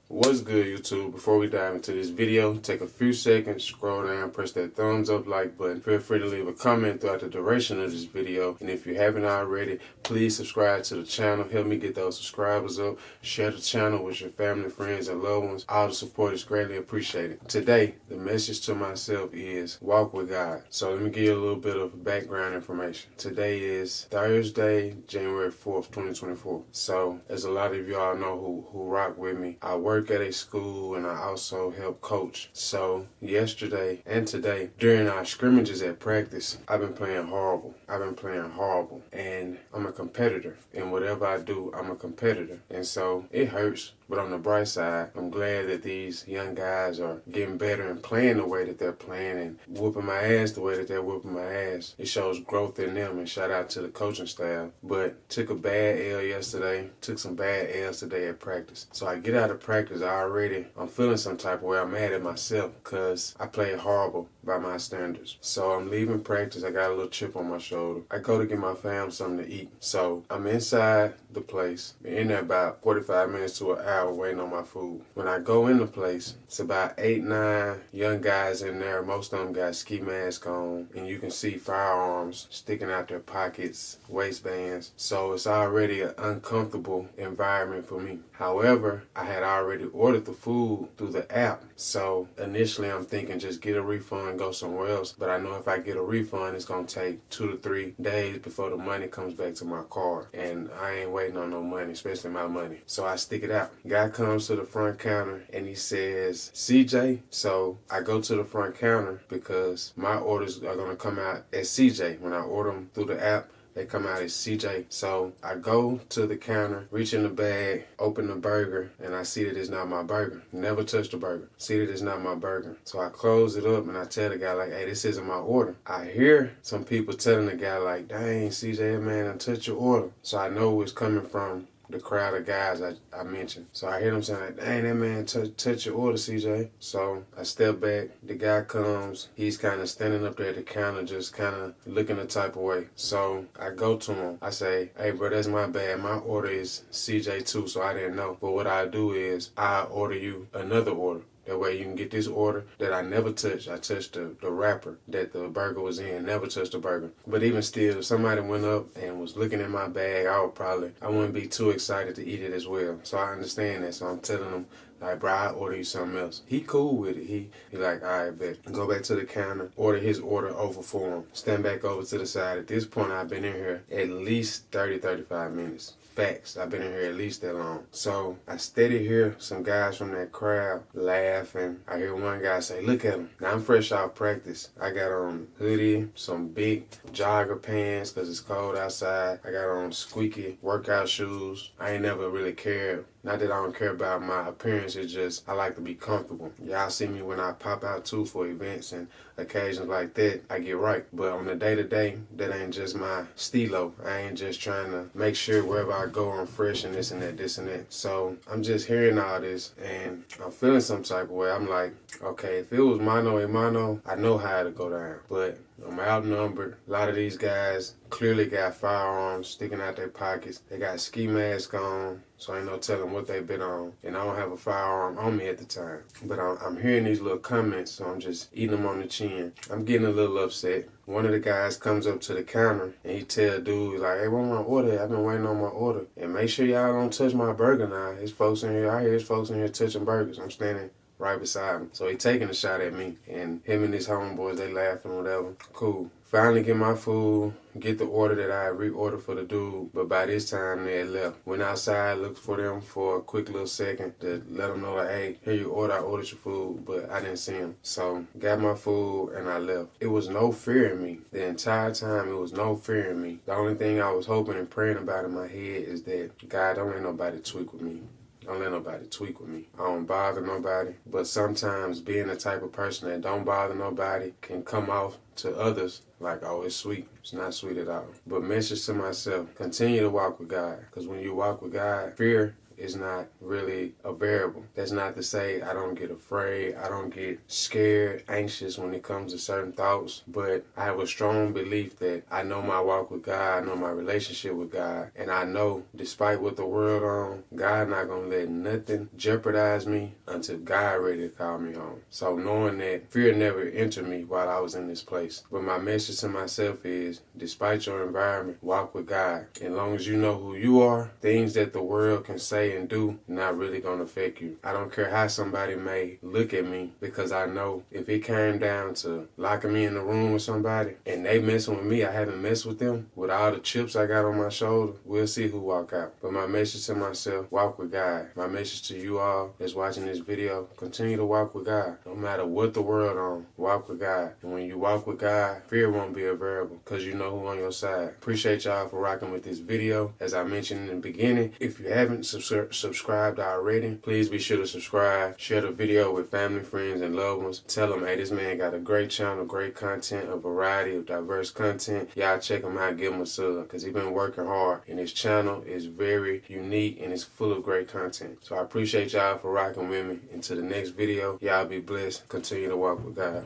What's good, YouTube? Before we dive into this video, take a few seconds, scroll down, press that thumbs up like button. Feel free to leave a comment throughout the duration of this video. And if you haven't already, please subscribe to the channel. Help me get those subscribers up. Share the channel with your family, friends, and loved ones. All the support is greatly appreciated. Today, the message to myself is walk with God. So let me give you a little bit of background information. Today is Thursday, January 4th, 2024. So as a lot of y'all know who rock with me, I work at a school and I also help coach. So yesterday and today, during our scrimmages at practice, I've been playing horrible. And I'm a competitor. And whatever I do, I'm a competitor. And so it hurts. But on the bright side, I'm glad that these young guys are getting better and playing the way that they're playing and whooping my ass the way that they're whooping my ass. It shows growth in them, and shout out to the coaching staff. But took a bad L yesterday, took some bad L's today at practice. So I get out of practice, I'm feeling some type of way. I'm mad at myself because I played horrible by my standards. So I'm leaving practice. I got a little chip on my shoulder. I go to get my fam something to eat. So I'm inside the place. Been in there about 45 minutes to an hour waiting on my food. When I go in the place, it's about 8, 9 young guys in there. Most of them got ski masks on, and you can see firearms sticking out their pockets, waistbands. So it's already an uncomfortable environment for me. However, I had already ordered the food through the app. So initially I'm thinking just get a refund, go somewhere else. But I know if I get a refund, it's going to take 2 to 3 days before the money comes back to my card. And I ain't waiting on no money, especially my money. So I stick it out. Guy comes to the front counter and he says, CJ. So I go to the front counter because my orders are going to come out as CJ. When I order them through the app, they come out as CJ. So I go to the counter, reach in the bag, open the burger, and I see that it's not my burger. Never touched the burger. See that it's not my burger. So I close it up and I tell the guy like, hey, this isn't my order. I hear some people telling the guy like, dang, CJ, man, I touched your order. So I know it's coming from the crowd of guys I mentioned. So I hear them saying, like, dang, that man touch your order, CJ. So I step back. The guy comes. He's kind of standing up there at the counter, just kind of looking the type of way. So I go to him. I say, hey, bro, that's my bad. My order is CJ too, so I didn't know. But what I do is I order you another order. That way you can get this order that I never touched. I touched the wrapper that the burger was in. Never touched the burger. But even still, if somebody went up and was looking at my bag, I wouldn't be too excited to eat it as well. So I understand that. So I'm telling them, like, bro, I'll order you something else. He cool with it. He like, all right, bet. Go back to the counter, order his order over for him. Stand back over to the side. At this point, I've been in here at least 30, 35 minutes. Facts. I've been in here at least that long. So I steady hear some guys from that crowd laughing. I hear one guy say, look at him. Now I'm fresh out practice. I got on hoodie, some big jogger pants because it's cold outside. I got on squeaky workout shoes. I ain't never really cared. Not that I don't care about my appearance, it's just I like to be comfortable. Y'all see me when I pop out too for events and occasions like that, I get right. But on the day-to-day, that ain't just my stilo. I ain't just trying to make sure wherever I go I'm fresh and this and that. So I'm just hearing all this and I'm feeling some type of way. I'm like, okay, if it was mano a mano, I know how to go down. But I'm outnumbered. A lot of these guys clearly got firearms sticking out their pockets. They got ski masks on, so ain't no telling what they've been on. And I don't have a firearm on me at the time. But I'm hearing these little comments, so I'm just eating them on the chin. I'm getting a little upset. One of the guys comes up to the counter and he tell dude, like, hey, where's my order? I've been waiting on my order. And make sure y'all don't touch my burger now. There's folks in here. I hear there's folks in here touching burgers. I'm standing right beside him. So he taking a shot at me. And him and his homeboys, they laughing, whatever. Cool. Finally get my food, get the order that I reordered for the dude. But by this time, they had left. Went outside, looked for them for a quick little second to let them know, like, hey, here you order. I ordered your food, but I didn't see him. So got my food and I left. It was no fear in me. The entire time, it was no fear in me. The only thing I was hoping and praying about in my head is that, God, don't let nobody tweak with me. Don't let nobody tweak with me. I don't bother nobody. But sometimes being the type of person that don't bother nobody can come off to others like, oh, it's sweet. It's not sweet at all. But message to myself, continue to walk with God. Because when you walk with God, fear is not really a variable. That's not to say I don't get afraid, I don't get scared, anxious when it comes to certain thoughts, but I have a strong belief that I know my walk with God, I know my relationship with God, and I know despite what the world on, God not gonna let nothing jeopardize me until God ready to call me home. So knowing that, fear never entered me while I was in this place. But my message to myself is, despite your environment, walk with God. As long as you know who you are, things that the world can say and do not really gonna affect you. I don't care how somebody may look at me, because I know if it came down to locking me in the room with somebody and they messing with me, I haven't messed with them. With all the chips I got on my shoulder, we'll see who walk out. But my message to myself, walk with God. My message to you all that's watching this video, continue to walk with God. No matter what the world on, walk with God. And when you walk with God, fear won't be a variable, because you know who on your side. Appreciate y'all for rocking with this video. As I mentioned in the beginning, if you haven't subscribed already, please be sure to subscribe. Share the video with family, friends, and loved ones. Tell them, hey, this man got a great channel, great content, a variety of diverse content. Y'all check him out, give him a sub, because he's been working hard, and his channel is very unique and it's full of great content. So I appreciate y'all for rocking with me. Until the next video, y'all be blessed. Continue to walk with God.